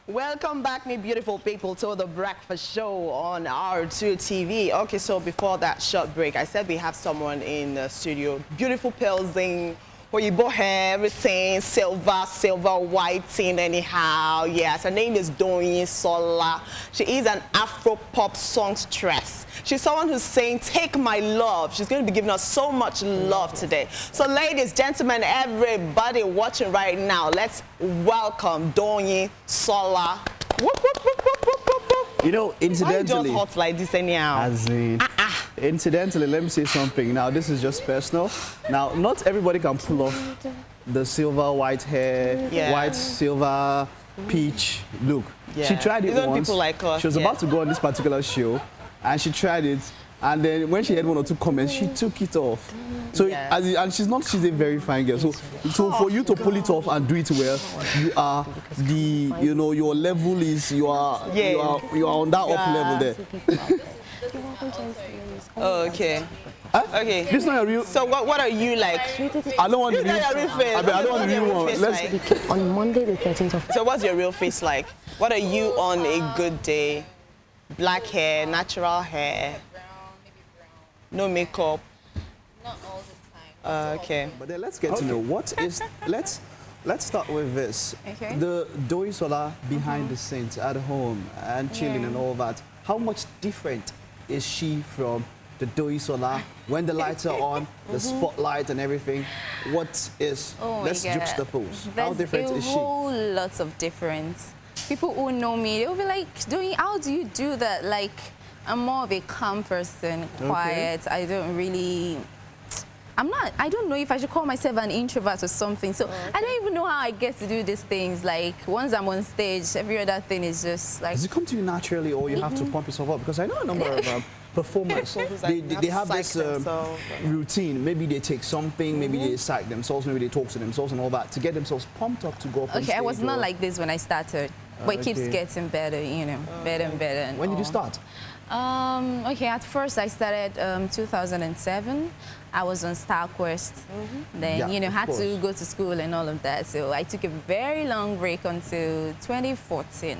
Welcome back, me beautiful people, to the breakfast show on R2 TV. Okay, so before that short break, I said we have someone in the studio. Beautiful person, Oyibo hair, everything, silver, white thing anyhow. Yes, her name is Doyinsola. She is an Afro-pop songstress. She's someone who's saying, take my love. She's going to be giving us so much love today. So ladies, gentlemen, everybody watching right now, let's welcome Doyinsola. Whoop, whoop, whoop, whoop, whoop, whoop, whoop. You know, incidentally, why you just hot like this anyhow? as in, incidentally, let me say something. Now, this is just personal. Now, not everybody can pull off the silver, white hair, white, silver, peach look. Yeah. She tried it once. People like us, she was about to go on this particular show, and she tried it. And then when she had one or two comments, she took it off. So, and she's a very fine girl. So for you to pull it off and do it well, you are your level is, you are on that up level there. Oh, okay. Huh? Okay. This is not a real. So what are you like? I don't want to This is not your real face. I don't want to real one. Like? On Monday the 13th of... So what's your real face like? What are you on a good day? Black hair, natural hair, no makeup. Not all the time. Okay. But then let's get to know what is. Let's start with this. Okay. The Doyinsola behind the scenes at home and chilling and all that. How much different is she from the Doyinsola when the lights are on, the spotlight and everything? What is? Let's juxtapose. How different is she? There's a whole lot of difference. People who know me, they'll be like, how do you do that? Like, I'm more of a calm person, quiet. I don't really... I don't know if I should call myself an introvert or something. So I don't even know how I get to do these things. Like, once I'm on stage, every other thing is just like... Does it come to you naturally, or you have to pump yourself up? Because I know a number of performers, they have this routine. Maybe they take something, maybe they psych themselves, maybe they talk to themselves and all that to get themselves pumped up to go up on stage. I was not like this when I started. But it keeps getting better, better and better. And when did you start? At first I started 2007. I was on Star Quest. Then, had to go to school and all of that. So I took a very long break until 2014.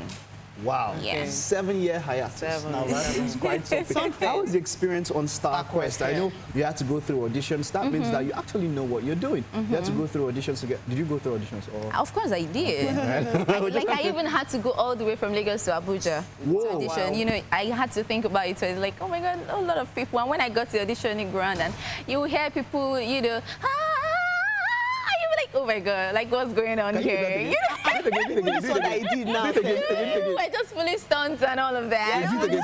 Wow. Yes. 7-year hiatus. Now that is quite something. How was the experience on Star Quest? I know you had to go through auditions. That means that you actually know what you're doing. You had to go through auditions to get... Did you go through auditions? Or? Of course I did. I even had to go all the way from Lagos to Abuja to audition. Wow. I had to think about it. So it's like, oh my God, a lot of people. And when I got to auditioning ground, and you hear people, oh my God, like what's going on here? That's what I did now. I just fully stunts and all of that. Put the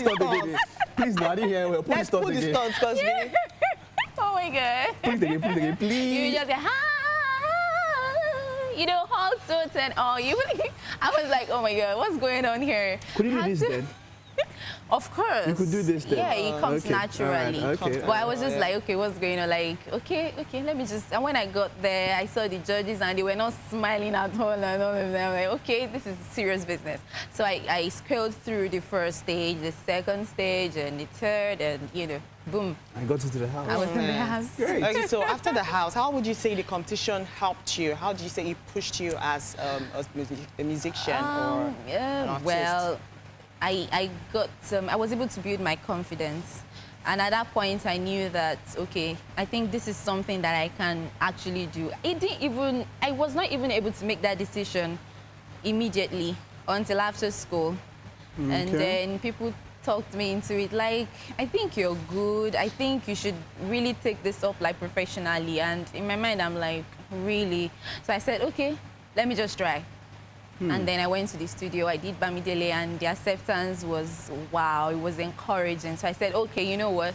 stunt again. Please, no, I didn't hear well. Put the stunt again. Oh my God. Put it again, please. You just go, Sound Sultan and all. I was like, oh my God, what's going on here? Could you do this then? Of course. You could do this then? Yeah, it comes naturally. Right. Okay. But I was just like, okay, what's going on? Like, okay, let me just... And when I got there, I saw the judges and they were not smiling at all and all of them. Like, okay, this is serious business. So I scaled through the first stage, the second stage, and the third, and, boom. I got into the house. I was in the house. Great. Okay, so after the house, how would you say the competition helped you? How do you say it pushed you as a musician or an artist? Well, I was able to build my confidence. And at that point, I knew that, okay, I think this is something that I can actually do. I was not even able to make that decision immediately until after school. Okay. And then people talked me into it, like, I think you're good. I think you should really take this up, like, professionally. And in my mind, I'm like, really? So I said, okay, let me just try. And then I went to the studio, I did Bamidele, and the acceptance was, wow, it was encouraging. So I said, okay, you know what?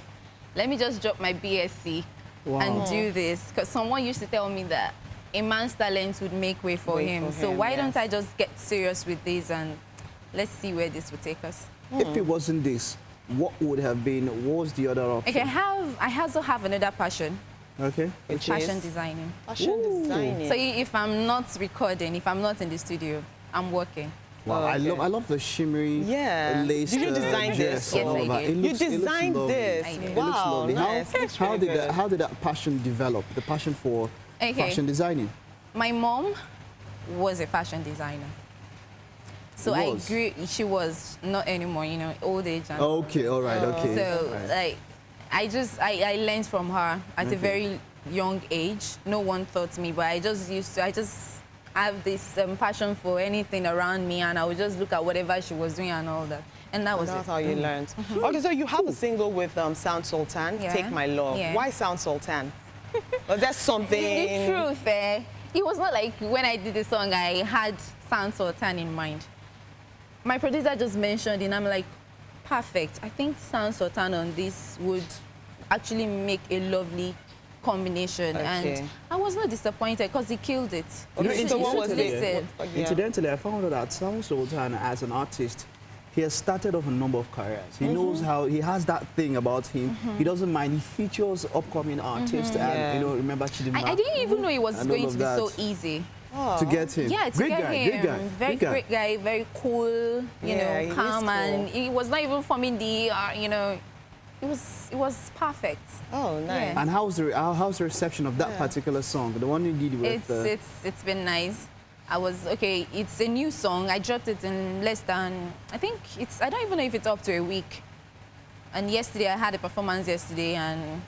Let me just drop my BSc and do this. Because someone used to tell me that a man's talent would make way for him. So why don't I just get serious with this and let's see where this would take us. If it wasn't this, what would have been, what was the other option? Okay, I also have another passion. Okay. Fashion designing. Fashion designing. So if I'm not recording, if I'm not in the studio, I'm working. Wow, I love the shimmery lace. Did you design this? Yes, I did. You designed this? I did. It looks lovely. Nice. How did that passion develop, the passion for fashion designing? My mom was a fashion designer. So I grew. She was not anymore. You know, old age. And Okay, all right, okay. So Right. like, I learned from her at a very young age. No one taught me, but I just have this passion for anything around me, and I would just look at whatever she was doing and all that. And that was That's it. how you learned. Okay, so you have a single with Sound Sultan, Yeah. Take My Love. Yeah. Why Sound Sultan? Was that something? The truth, it was not like when I did the song, I had Sound Sultan in mind. My producer just mentioned it, and I'm like, perfect. I think Sound Sultan on this would actually make a lovely combination. Okay. And I was not disappointed because he killed it. Okay, so what was Listen. Incidentally, I found out that Sound Sultan, as an artist, he has started off a number of careers. He knows how, he has that thing about him. He doesn't mind. He features upcoming artists. And, you know, remember Chidinma? I didn't even know it was and all going of to be that. so easy. To get him. Yeah, to great get guy, him. great guy. Very great guy. great guy, very cool, you Yeah, he know, is calm, cool. and he was not even forming the, you know, it was perfect. Oh, nice. Yeah. And how's the reception of that particular song? The one you did with... It's been nice. It's a new song. I dropped it in less than, I don't even know if it's up to a week. And yesterday, I had a performance yesterday, and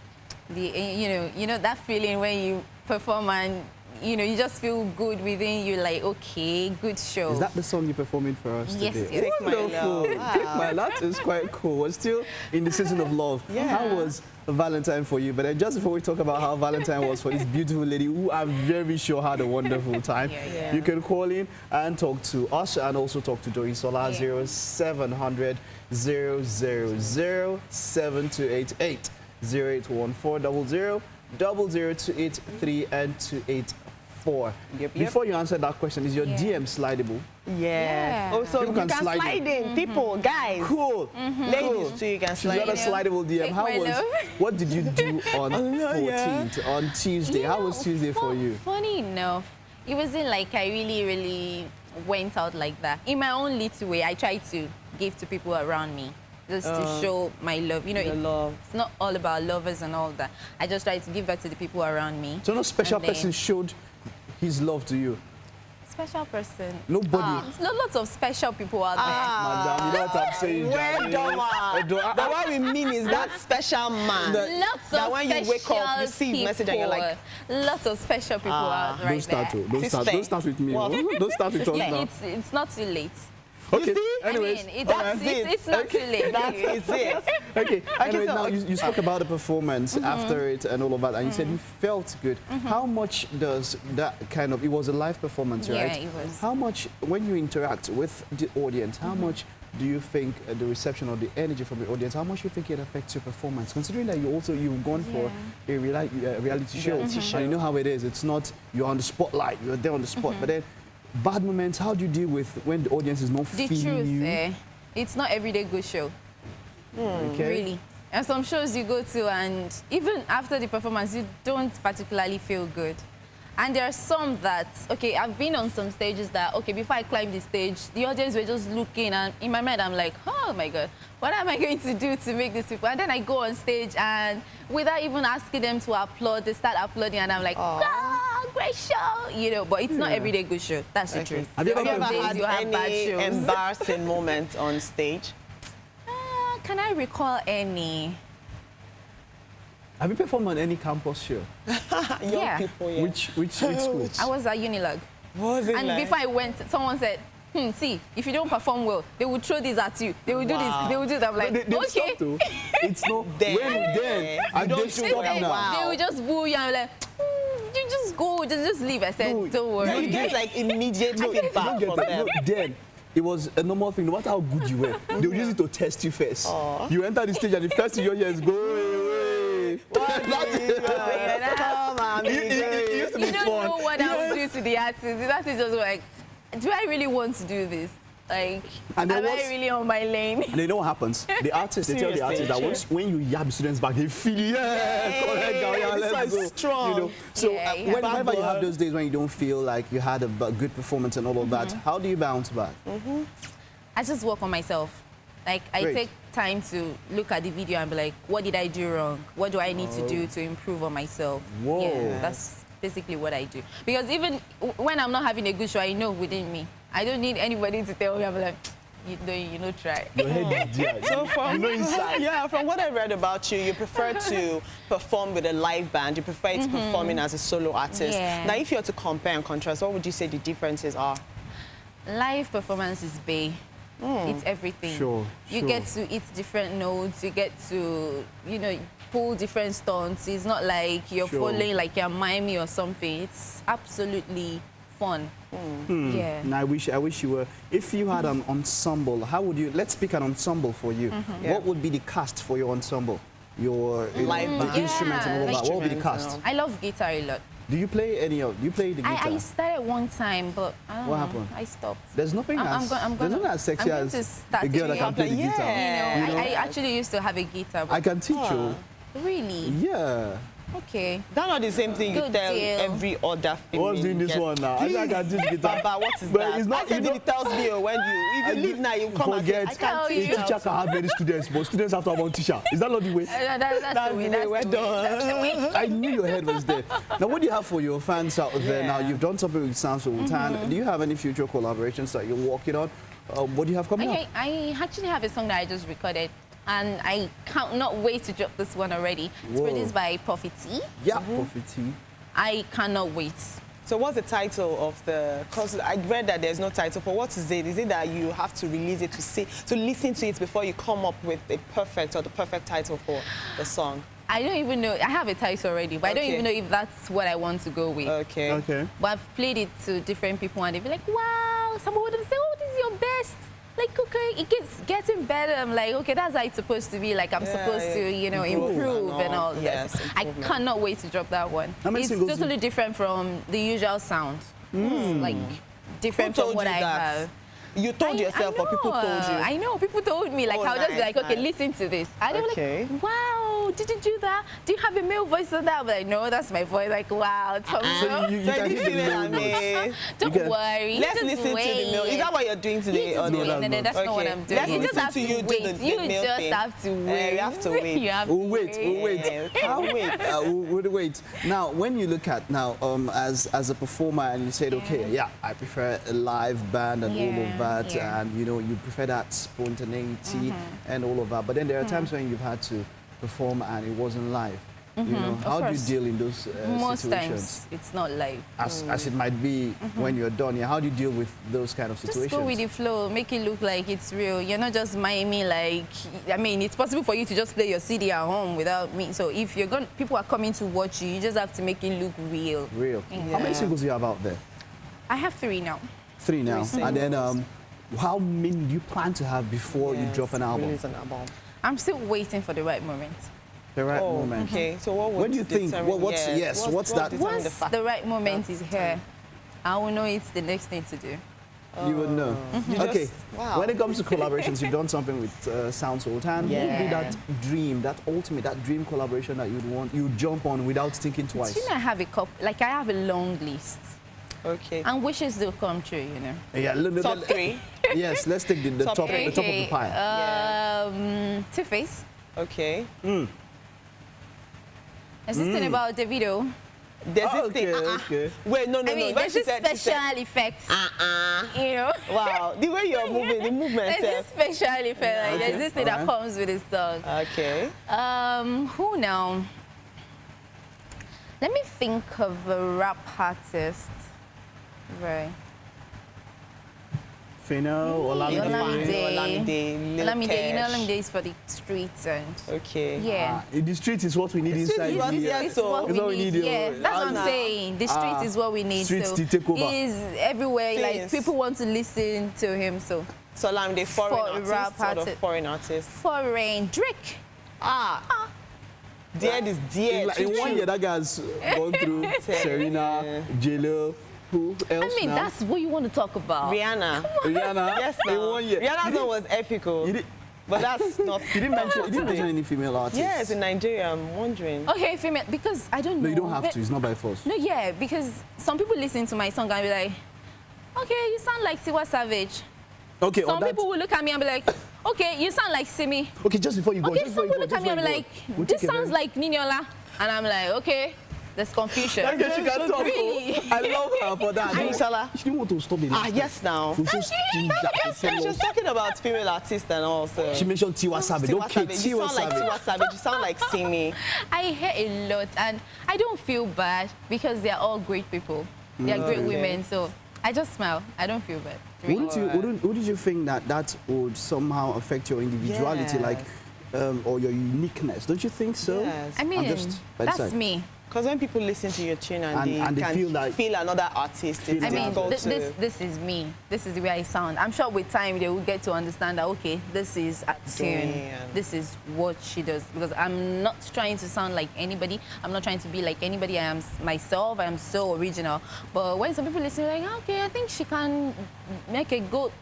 you know that feeling when you perform and, you know, you just feel good within you, like, okay, good show. Is that the song you're performing for us Yes, today? yes. Take My Wonderful. Love. Take My Love. That is quite cool. We're still in the season of love. Yeah. How was Valentine for you? But then just before we talk about how Valentine was for this beautiful lady who I'm very sure had a wonderful time, Yeah. you can call in and talk to us and also talk to Doyinsola, Yeah. 0700 000 7288 0814 00 00283 and 284. Yep. Before you answer that question, is your Yeah. DM slidable? Yes. Yeah. Oh, so People you can can slide slide in. People, guys. Cool. Ladies too, you can She's slide got a in. slidable DM. Take How my was? love. What did you do on yeah. 14th, on Tuesday? How was Tuesday for you? Funny enough, it wasn't like I really went out like that. In my own little way, I tried to give to people around me, just to show my love. You know, The love. it's not all about lovers and all that. I just tried to give that to the people around me. So no special And then- person showed his love to you? Special person. Nobody? There's lots of special people out Madam, you know what I'm saying? Well Johnny? done, man. But what we mean is that special man. there. Lots That of when you wake up, you see his special message and you're like, people. Lots of special people out right Don't start, there. oh. Don't start with me. What? oh. Don't start with us Yeah, now. it's not too late. Okay, see? anyways. I mean, it's not too late. that is it. Okay, anyway, so- now you spoke about the performance after it and all of that, and you said you felt good. How much does that kind of, it was a live performance, Yeah, right? it was. How much, when you interact with the audience, how much do you think the reception or the energy from the audience, how much do you think it affects your performance? Considering that you've gone for a reality show, and you know how it is. It's not, you're on the spotlight, you're there on the spot, but then bad moments, how do you deal with when the audience is not The feeling you? truth, it's not everyday good show. Okay. Really. And some shows you go to, and even after the performance, you don't particularly feel good. And there are some that, okay, I've been on some stages that, okay, before I climbed the stage, the audience were just looking, and in my mind, I'm like, oh my God, what am I going to do to make these people? And then I go on stage, and without even asking them to applaud, they start applauding, and I'm like, ah, great show, you know, but it's not everyday good show. That's the truth. Have you Have you ever ever days had you have bad any shows. embarrassing moment on stage? Can I recall any? Have you performed on any campus show? Young Yeah. people, yeah. Which school? I was at Unilog. What was it And like? before I went, someone said, see, if you don't perform well, they will throw this at you. They will do this, they will do that. I'm like, They okay. stopped though. It's not Then. then. You And don't they do stop well. now. Wow. They will just boo you. I'm like, you just go, just leave. I said, No, don't worry. You get like immediate feedback Don't get from that. them. No, then it was a normal thing. No matter how good you were, they would use it to test you first. You enter the stage and the first thing you hear is go away. Come on, It used to be You don't fun. know what I would do to the artist. The artist just like, do I really want to do this? Like, And am there I was- really on my lane? And you know what happens? The artists, they tell the Seriously, artists that when you yab students back, they feel, yeah, correct, girl, yeah, this let's one go. is strong. You know? So Yeah, yeah. whenever you have those days when you don't feel like you had a good performance and all of that, how do you bounce back? I just work on myself. Like, I Great. take time to look at the video and be like, what did I do wrong? What do I need to do to improve on myself? Whoa. Yeah, that's basically what I do. Because even when I'm not having a good show, I know within me, I don't need anybody to tell me. I'm like, you know, try. Your head is there. So from, inside. yeah, from what I read about you, you prefer to perform with a live band. You prefer to performing as a solo artist. Yeah. Now, if you were to compare and contrast, what would you say the differences are? Live performance is bae. It's everything. Sure, You get to hit different notes. You get to, you know, pull different stunts. It's not like you're following like you're miming or something. It's absolutely fun. Yeah. And I wish you were. If you had an ensemble, how would you? Let's pick an ensemble for you. What would be the cast for your ensemble? Your Live band. instruments and all that. What would be the cast? I love guitar a lot. Do you play any of? Do you play the guitar? I started one time, but I don't What know. happened? I stopped. There's nothing I'm as gonna- there's nothing as sexy I'm going as to start a girl that taking can play the up, guitar. yeah. You know, You know? I actually used to have a guitar. But I can teach you. Really? Yeah. Okay. That's not the same thing you Good tell deal. every other female. What's doing this guest. one now? I can teach guitar. Baba, what is But that? it's not- I said you it tells me when if you leave now, you come and say, Forget. I can't A teach you. teacher can have many students, but students have to have one teacher. Is that not the way? That's the way. That's well the way. That's the way. I knew your head was there. Now, what do you have for your fans out there? Now, you've done something with Sound Sultan. Do you have any future collaborations that you're working on? What do you have coming up? I actually have a song that I just recorded, and I cannot wait to drop this one already. It's Whoa. produced by Prophet T. Yeah, Prophet T. I cannot wait. So what's the title of the, because I read that there's no title for what is it? Is it that you have to release it to listen to it before you come up with the perfect title for the song? I don't even know. I have a title already, but I don't Okay. even know if that's what I want to go with. Okay. Okay. But I've played it to different people, and they'll be like, wow. Someone would say, oh, this is your best. Like, okay, it keeps getting better. I'm like, okay, that's how it's supposed to be. Like, I'm supposed to, you know, improve and all Yes, this. I improvement. cannot wait to drop that one. How many It's singles totally different from the usual sound. It's like different Who from told what you I that? have. You told yourself or people told you? I know, people told me. Like, Oh, I would just be nice, like, okay, nice. listen to this. And they were Okay. like, wow, did you do that? Do you have a male voice on that? I'm like, no, that's my voice. Like, wow, Tom. So you So can this hear the is what I male notes. mean. Don't can- worry. Let's just listen to the wait. mill. Is that what you're doing today? You or just no? wait. No, that's not what Okay. I'm doing. Let's You listen just have to you do wait. the You mill just thing. have to wait. You have to wait. You have to We'll wait. We'll wait. Yeah, We'll wait. Now, when you look at now, as a performer, and you said, okay, yeah, I prefer a live band and all of that, yeah. and you know, you prefer that spontaneity and all of that. But then there are times when you've had to perform and it wasn't live. You know, how do you course. deal in those Most situations? times, it's not live. As it might be when you're done. Yeah, how do you deal with those kind of situations? Just go with the flow, make it look like it's real. You're not just miming like, I mean, it's possible for you to just play your CD at home without me. So if you're going, people are coming to watch you, you just have to make it look real. Real. How many singles do you have out there? I have 3 now. 3 now. Three And then singles. how many do you plan to have before you drop an album? Release an album. I'm still waiting for the right moment. The right Oh, moment. okay. So what would When do you think- determine- what's that- determine Once the fact? the right moment is here, I will know it's the next thing to do. You would know. You Okay. just- wow. When it comes to collaborations, you've done something with Sound Sultan. What would be that dream, that ultimate, that dream collaboration that you'd jump on without thinking twice? You know, I have a couple, like I have a long list. Okay. And wishes do come true, you know. Yeah, Top 3. Yes, let's take the Top top, three. the top of the pile. Two-Face. Okay. There's this thing about the video. There's Oh, this thing. okay. Wait, no. I mean, When there's she this said- she said- special effect. You know? Wow, the way you're moving, the movement. There's this special effect. Like, Okay, there's this thing that alright. comes with this song. Okay. Who now? Let me think of a rap artist. Right. Fino, Olamide. Olamide, Lil Olamide, you know, Cash. Olamide is for the streets and Okay. yeah. In the street is what we need inside is what- here. yeah, It's so- what It's what we need, Yeah, yo. that's what I'm Nah. saying. The street is what we need. streets so to take over. He's everywhere. Like Yes. people want to listen to him. So So Olamide, foreign For artist, rap sort of artist. foreign artist. foreign Drake. Dead is dead. In 1 year, that guy's gone through Serena, J-Lo, who else I mean, now? that's what you want to talk about. Rihanna. Rihanna. Yes, In now. 1 year. Rihanna's one was epical. You did- But that's not. You didn't mention any female artists. Yes, in Nigeria, I'm wondering. Okay, female, because I don't know. No, you don't have But- to. It's not by force. No, yeah, because some people listen to my song and be like, okay, you sound like Tiwa Savage. Okay, Some on that. people will look at me and be like, okay, you sound like Simi. Okay, just before you go. Okay, just some before will you go, look at me and be just like, before you go. We'll this take a sounds very- like Niniola. And I'm like, okay. There's confusion. That girl, she can talk. Really? I love her for that. Doyinsola. She didn't want to stop it. Yes, now. She was just She was talking about female artists and all. So. She mentioned Tiwa Savage. Tiwa Okay, Savage. You sound like Tiwa Savage. You sound like Simi. I hear a lot, and I don't feel bad because they're all great people. They're great women, so I just smile. I don't feel bad. Wouldn't you think that would somehow affect your individuality, Yes. like, or your uniqueness? Don't you think so? Yes. I mean, just by the that's side. me. Because when people listen to your tune and they they can feel like another artist, it's I mean, difficult to... this is me. This is the way I sound. I'm sure with time they will get to understand that, okay, this is a tune. This is what she does. Because I'm not trying to sound like anybody. I'm not trying to be like anybody. I am myself. I am so original. But when some people listen, like, okay, I think she can make a good,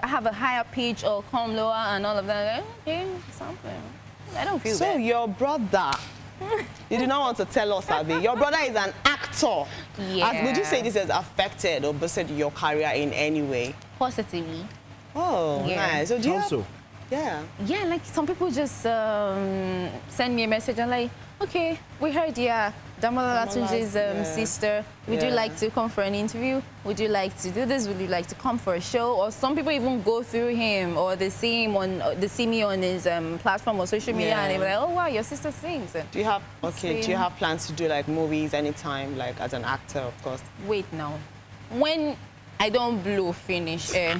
have a higher pitch or come lower and all of that. Like, okay, something. I don't feel So bad. your brother... You do not want to tell us, Abby. Your brother is an actor. Yeah. Would you say this has affected or boosted your career in any way? Positively. Oh, Yeah. nice. So do you also. Yeah. Yeah, like some people just send me a message and like, okay, we heard, yeah, Damola Latunji's sister. Would you like to come for an interview? Would you like to do this? Would you like to come for a show? Or some people even go through him, or they see him on, they see me on his platform or social media, and they're like, oh wow, your sister sings. Do you have do you have plans to do like movies anytime, like as an actor, of course? Wait now, when I don't blow finish, they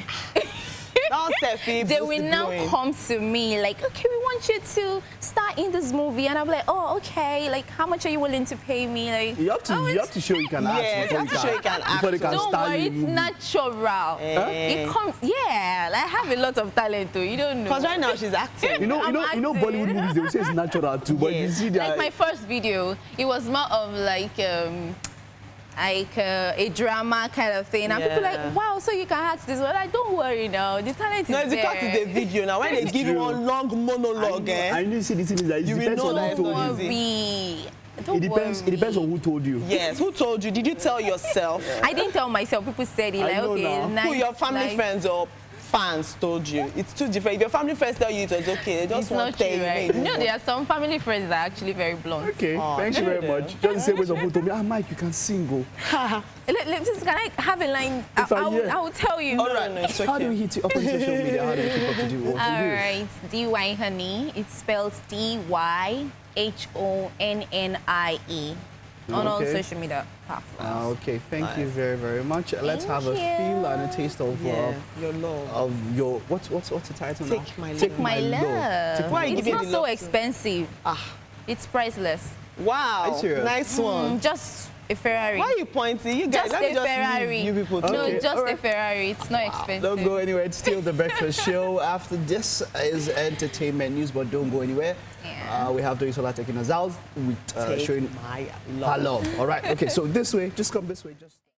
will now come to me like, okay, we want you to star in this movie, and I'm like, oh, okay, like how much are you willing to pay me? Like You have to show you can act. Yes, you have to show you can act. Before they can don't star worry, you in it's movie. natural. It comes, yeah. Like, I have a lot of talent too. You don't know. Because right now she's acting. You know, Bollywood movies, they will say it's natural too, but you see that. Like my first video, it was more of like a drama kind of thing, and people like, wow, so you can act this one. Like, don't worry now, the talent is there. No, it's because it's a video now. When they give you one long monologue, I know you see the thing is that it depends on who told you. It depends on who told you. Yes, who told you? Did you tell yourself? I didn't tell myself. People said it. Like, I know okay, now. nice. Who, your family nice. friends or fans told you? It's too different. If your family friends tell you it was okay, they just It's want not to tell true, you. right? No, there are some family friends that are actually very blunt. Okay, thank you very much. Just the same way some people told me, Mike, you can sing. Can I have a line? I will tell you. All right, no, it's okay. How do we hit you up on social media? How do we keep up to do what All we do? right, DY Honey. It's spelled DYHONNIE on all Okay. social media platforms. Okay, thank you very, very much. Let's have a Thank feel you. and a taste of your love. of your what's the title now? Take my Take love. my love. Why you It's give me not the so love too? expensive. It's priceless. Wow, Are you serious? nice one. Just a Ferrari. Why are you pointing? You guys, Just let me a just Ferrari. leave you people No, talking. just All right. a Ferrari. It's not expensive. Don't go anywhere. It's still the breakfast show. After this is entertainment news, but don't go anywhere. Yeah. We have Doyinsola taking us out with Take showing my her love. All right. Okay. So this way, just come this way. Just.